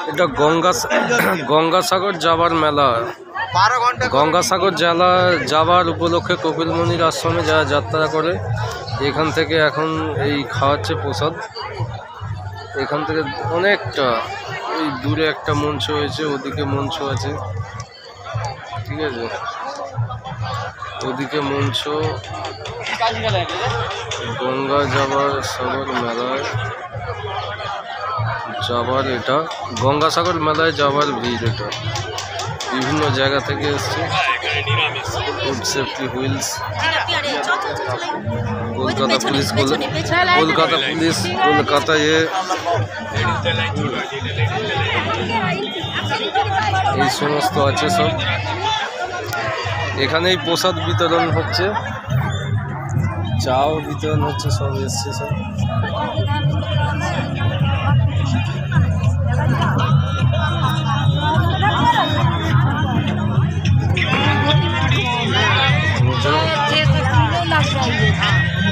এটা গঙ্গাসাগর যাবার মেলা। গঙ্গাসাগর যাবার উপলক্ষে কপিলমুনির আশ্রমে যারা যাত্রা করে এখান থেকে এখন এই খাওয়াচ্ছে প্রসাদ। এখান থেকে অনেকটা ওই দূরে একটা মঞ্চ হয়েছে, ওদিকে মঞ্চ আছে, ঠিক আছে, ওদিকে মঞ্চ। গঙ্গা যাবার সাগর মেলায় যাবার, এটা গঙ্গাসাগর মেলায় যাবার ভিড়। এটা বিভিন্ন জায়গা থেকে এসছে। Food safety wheels, Kolkata police, কলকাতায় এই সমস্ত আছে সব। এখানেই প্রসাদ বিতরণ হচ্ছে, চাও বিতরণ হচ্ছে, সব এসছে সব।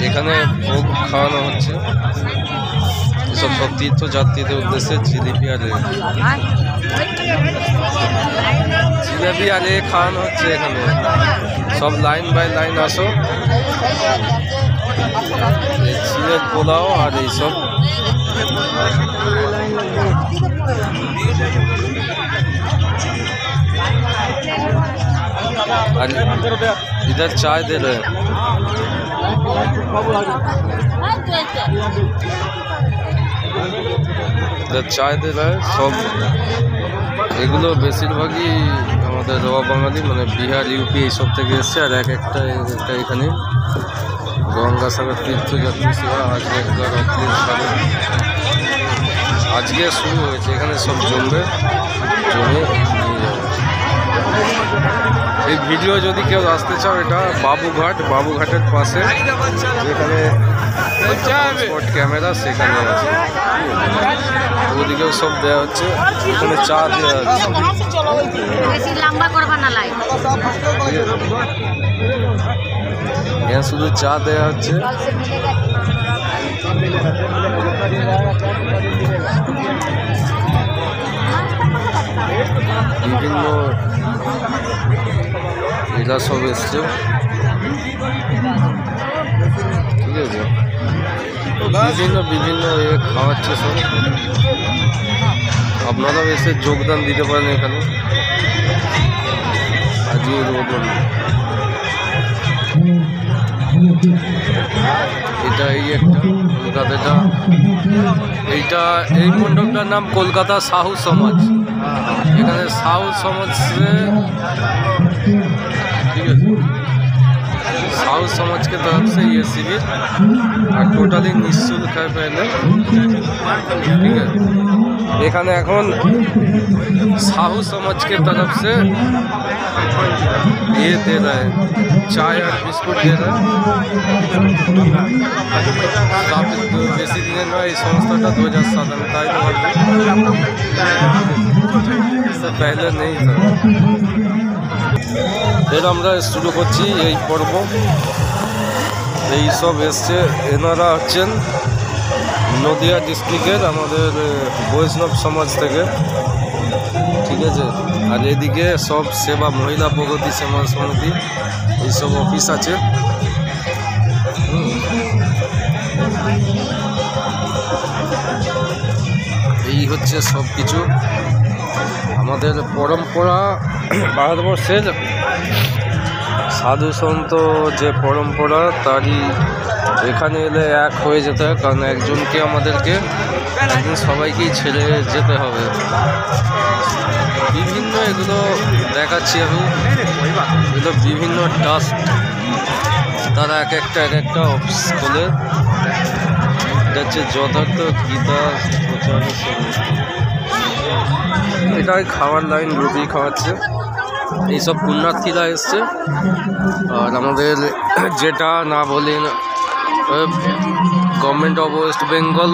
এখানে ভোগ খাওয়ানো হচ্ছে এসব সব তীর্থযাত্রীদের উদ্দেশ্যে। জিলিপি আর খাওয়ানো হচ্ছে এখানে। সব লাইন বাই লাইন আসো। চিড়ের পোলাও আর এইসব। इधर चाय दे रहे हैं। इधर चाय दे रहा है सब। এগুলো বেশিরভাগই আমাদের রোয়া বাঙালি, মানে বিহার, ইউপি এইসব থেকে এসছে। আর একটা এখানে গঙ্গাসাগর তীর্থযাত্রী সেবা আজকে শুরু হয়েছে। এখানে সব জমে নিয়ে যাবে। এই ভিডিও যদি কেউ আসতে চাও, এটা বাবুঘাটের পাশে, যেখানে স্পট ক্যামেরা সেখানে আছে। ওদিকেও সব দেওয়া হচ্ছে। এখানে চা দেওয়া হচ্ছে। এখানে শুধু চা দেওয়া হচ্ছে। বিভিন্ন এরা সব এসছে, ঠিক আছে। বিভিন্ন খাওয়াচ্ছে সব। আপনারাও এসে যোগদান দিতে পারেন এখানে। আজকে উদ্বোধন। এটা এই একটা কলকাতাটা, এই মণ্ডপটার নাম কলকাতা সাহু সমাজ। এখানে সাহু সমাজে, ঠিক আছে, साहू समाज के तरफ से ये शिविर और टोटाली निःशुल्क है पहले, ठीक है। এখানে এখন साहू समाज के तरफ से ये दे रहा है, चाय और बिस्कुट दे रहा है। स्थापित बेसी दिन में এই সংস্থাটা 2007 में, তাই তো इससे पहले नहीं था। এর আমরা শুরু করছি এই পর্ব। এই সব এসছে, এনারা হচ্ছেন নদিয়া ডিস্ট্রিক্টের আমাদের বৈষ্ণব সমাজ থেকে, ঠিক আছে। আর এদিকে সব সেবা, মহিলা প্রগতি সেবা সমিতি এইসব অফিস আছে। এই হচ্ছে সব কিছু আমাদের পরম্পরা। ভারতবর্ষের সাধু সন্ত যে পরম্পরা, তারই এখানে এলে এক হয়ে যেতে হয়। কারণ একজনকে আমাদেরকে একদিন সবাইকেই ছেড়ে যেতে হবে। বিভিন্ন এগুলো দেখাচ্ছি আমি, এগুলো বিভিন্ন ট্রাস্ট, তারা এক একটা অফিস খোলে। এটা হচ্ছে যথার্থ গীতা প্রচার। এটাই খাওয়ার লাইন, রুটি খাওয়াচ্ছে। এইসব পুণ্যার্থীরা এসছে। আর আমাদের যেটা না বলেন, গভর্নমেন্ট অফ ওয়েস্ট বেঙ্গল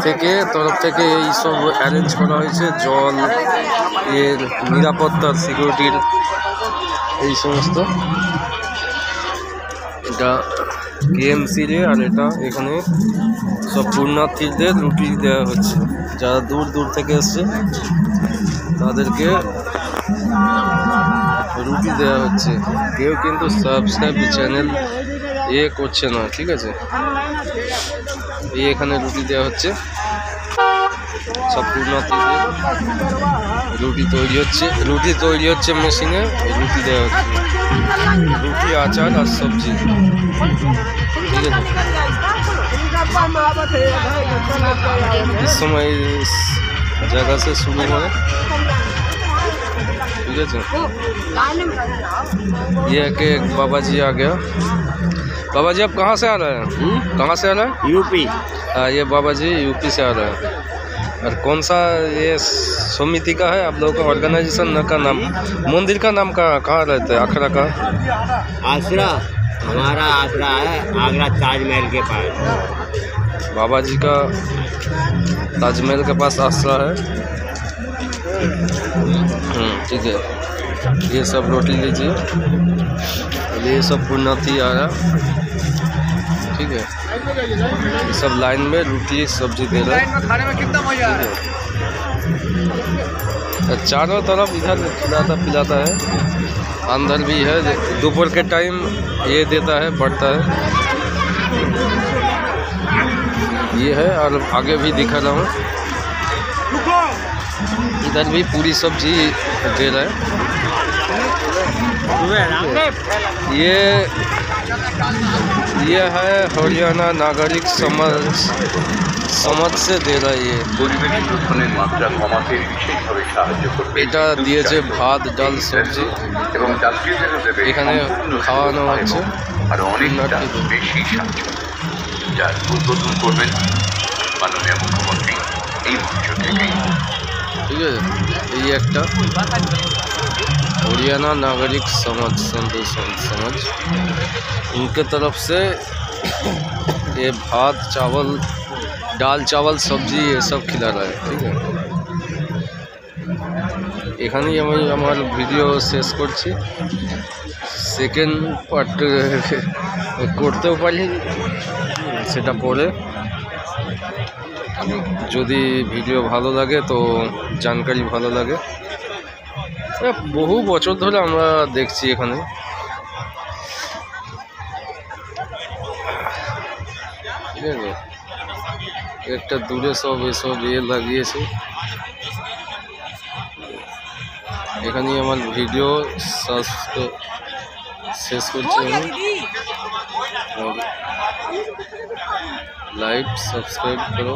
থেকে তরফ থেকে এইসব অ্যারেঞ্জ করা হয়েছে। জল, এর নিরাপত্তার, সিকিউরিটির এই সমস্ত। এটা কেএমসি রে। আর এটা এখানে সব পুণ্যার্থীদের রুটি দেওয়া হচ্ছে। যারা দূর দূর থেকে এসছে তাদেরকে রুটি দেওয়া হচ্ছে। কেউ কিন্তু সাবস্ক্রাইব চ্যানেল করছে না, ঠিক আছে। এখানে রুটি দেওয়া হচ্ছে, সব পূর্ণার্থীদের রুটি তৈরি হচ্ছে মেশিনে, রুটি দেওয়া হচ্ছে, রুটি আচার আর সবজি, ঠিক আছে। इस समय इस जगह से शुरू है, ठीक है। ये है कि एक बाबा जी आ गया। बाबा जी आप कहाँ से आ रहे हैं? कहाँ से आ रहे हैं? यूपी। ये बाबा जी यूपी से आ रहे हैं। और कौन सा ये समिति का है आप लोगों का, ऑर्गेनाइजेशन का नाम, मंदिर का नाम कहाँ रहते हैं? आखड़ा का आसरा, हमारा आसरा है आगरा ताजमहल के पास। बाबा जी का ताजमहल के पास आसरा है, ठीक है। ये सब रोटी लीजिए, ये सब पुण्यति आ रहा, ठीक है। ये सब लाइन में रोटी सब्जी दे रहा है, खाने में कितना मजा है। चारों तरफ इधर खिलाता पिलाता है, अंदर भी है। दोपहर के टाइम ये देता है, बढ़ता है, ये है। और आगे भी दिखा रहा हूँ, इधर भी पूरी सब्जी दे रहा है। ये है हरियाणा नागरिक समाज से दे रहा है। ये এটা দিয়েছে ভাত ডাল সবজি, এখানে খাওয়ানো হচ্ছে। আর অনেকটা বেশি সাহায্য যার উদ্বোধন করবেন মাননীয় মুখ্যমন্ত্রী এই মঞ্চ থেকেই, ঠিক আছে। এই একটা हरियाणा नागरिक समाज समाज उनके तरफ से ये भात चावल डाल चावल सब्जी ये सब खिला रहा है, ठीक है। এখানেই আমি আমার ভিডিও শেষ করছি। সেকেন্ড পার্ট করতেও পারি, সেটা পরে। যদি ভিডিও ভালো লাগে তো জানকারি ভালো লাগে, বহু বছর ধরে আমরা দেখছি এখানে, ঠিক আছে। একটা দূরে সব এসব লাগিয়েছে। এখানেই আমার ভিডিও শেষ করছি আমি। লাইক সাবস্ক্রাইব করো।